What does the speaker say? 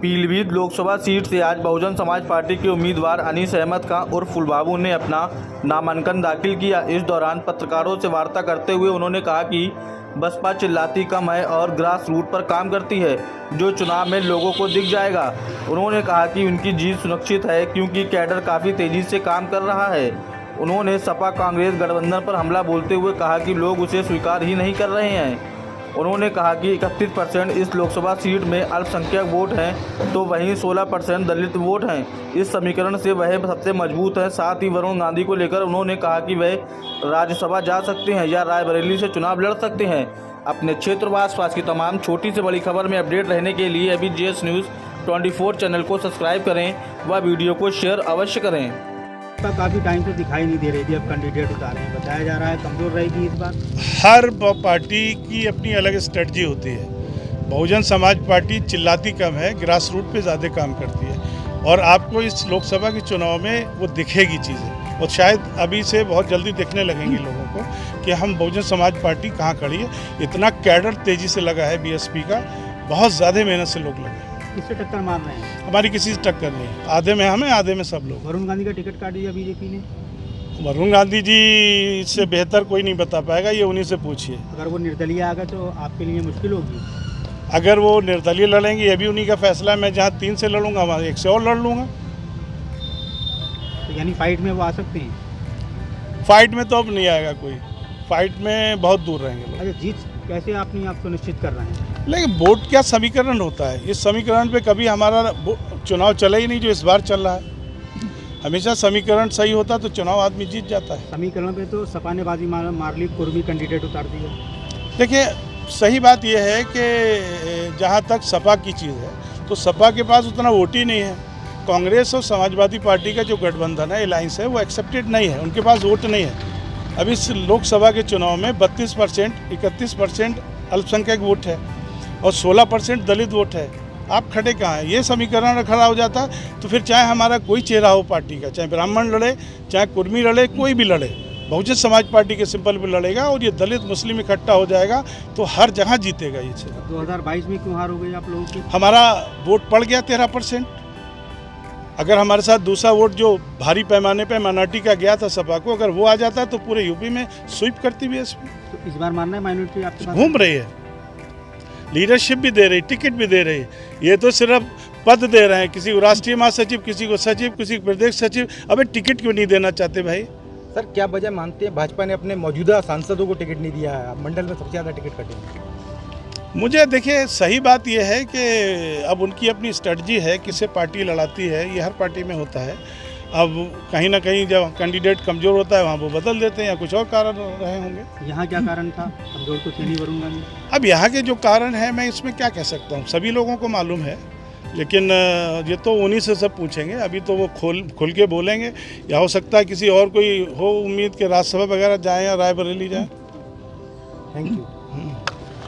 Pilibhit Lok Sabha seat से आज Bahujan Samaj party के उम्मीदवार अनीस अहमद खां उर्फ फुलबाबू ने अपना नामांकन दाखिल किया। इस दौरान पत्रकारों से वार्ता करते हुए उन्होंने कहा कि बसपा चिल्लाती कम है और ग्रास रूट पर काम करती है, जो चुनाव में लोगों को दिख जाएगा। उन्होंने कहा कि उनकी जीत सुनिश्चित है क्योंकि कैडर काफ़ी तेज़ी से काम कर रहा है। उन्होंने सपा कांग्रेस गठबंधन पर हमला बोलते हुए कहा कि लोग उसे स्वीकार ही नहीं कर रहे हैं। उन्होंने कहा कि 31% इस लोकसभा सीट में अल्पसंख्यक वोट हैं तो वहीं 16% दलित वोट हैं। इस समीकरण से वह सबसे मजबूत है। साथ ही वरुण गांधी को लेकर उन्होंने कहा कि वह राज्यसभा जा सकते हैं या रायबरेली से चुनाव लड़ सकते हैं। अपने क्षेत्र व आसपास की तमाम छोटी से बड़ी खबर में अपडेट रहने के लिए अभी जेएस न्यूज़ 24 चैनल को सब्सक्राइब करें व वीडियो को शेयर अवश्य करें। काफ़ी टाइम से दिखाई नहीं दे रही थी, अब कैंडिडेट उतारे हैं, बताया जा रहा है कमजोर रहेगी इस बार। हर पार्टी की अपनी अलग स्ट्रेटजी होती है। बहुजन समाज पार्टी चिल्लाती कम है, ग्रास रूट पे ज़्यादा काम करती है और आपको इस लोकसभा के चुनाव में वो दिखेगी चीज़ें और शायद अभी से बहुत जल्दी दिखने लगेंगे लोगों को कि हम बहुजन समाज पार्टी कहाँ खड़ी है। इतना कैडर तेज़ी से लगा है बीएसपी का, बहुत ज़्यादा मेहनत से लोग लगे। किससे टक्कर मार रहे हैं? हमारी किसी से टक्कर नहीं, आधे में हमें आधे में सब लोग। वरुण गांधी का टिकट काट दिया बीजेपी ने। वरुण गांधी जी से बेहतर कोई नहीं बता पाएगा, ये उन्हीं से पूछिए। अगर वो निर्दलीय आ गए तो आपके लिए मुश्किल होगी। अगर वो निर्दलीय लड़ेंगे ये भी उन्हीं का फैसला है। मैं जहाँ 3 से लड़ूंगा वहाँ 1 से और लड़ लूँगा। तो यानी फाइट में वो आ सकते हैं? फाइट में तो अब नहीं आएगा कोई, फाइट में बहुत दूर रहेंगे लोग। अच्छा, जीत कैसे अपनी आप सुनिश्चित कर रहे हैं? लेकिन वोट क्या समीकरण होता है, इस समीकरण पे कभी हमारा चुनाव चला ही नहीं जो इस बार चल रहा है। हमेशा समीकरण सही होता तो चुनाव आदमी जीत जाता है। समीकरण पे तो सपा ने बाजी मार ली, कुर्मी कैंडिडेट उतार दिया। देखिए सही बात यह है कि जहाँ तक सपा की चीज़ है तो सपा के पास उतना वोट ही नहीं है। कांग्रेस और समाजवादी पार्टी का जो गठबंधन है, अलायंस है, वो एक्सेप्टेड नहीं है, उनके पास वोट नहीं है। अब इस लोकसभा के चुनाव में 32%, 31% अल्पसंख्यक वोट है और 16% दलित वोट है। आप खड़े कहाँ हैं? ये समीकरण खड़ा हो जाता तो फिर चाहे हमारा कोई चेहरा हो पार्टी का, चाहे ब्राह्मण लड़े, चाहे कुर्मी लड़े, कोई भी लड़े, बहुजन समाज पार्टी के सिंपल पे लड़ेगा और ये दलित मुस्लिम इकट्ठा हो जाएगा तो हर जगह जीतेगा ये चेहरा। 2022 में क्यों हार हो गई आप लोगों की? हमारा वोट पड़ गया 13%। अगर हमारे साथ दूसरा वोट जो भारी पैमाने पे माइनॉरिटी का गया था सपा को, अगर वो आ जाता तो पूरे यूपी में स्वीप करती बीएसपी। तो इस बार मानना है माइनॉरिटी आपके पास घूम रही है, लीडरशिप भी दे रही, टिकट भी दे रही। ये तो सिर्फ पद दे रहे हैं, किसी को राष्ट्रीय महासचिव, किसी को सचिव, किसी को प्रदेश सचिव। अबे टिकट क्यों नहीं देना चाहते भाई? सर, क्या वजह मानते हैं भाजपा ने अपने मौजूदा सांसदों को टिकट नहीं दिया है? मंडल में सबसे ज़्यादा टिकट कटे। मुझे देखिए सही बात यह है कि अब उनकी अपनी स्ट्रेटजी है, किसे पार्टी लड़ाती है, ये हर पार्टी में होता है। अब कहीं ना कहीं जब कैंडिडेट कमज़ोर होता है वहाँ वो बदल देते हैं या कुछ और कारण रहे होंगे। यहाँ क्या कारण था? कमजोर तो थे नहीं वरुण गांधी। अब यहाँ के जो कारण है मैं इसमें क्या कह सकता हूँ, सभी लोगों को मालूम है, लेकिन ये तो उन्हीं से सब पूछेंगे। अभी तो वो खुल के बोलेंगे, या हो सकता है किसी और कोई हो उम्मीद के राज्यसभा वगैरह जाएँ या रायबरेली जाएँ। Thank you.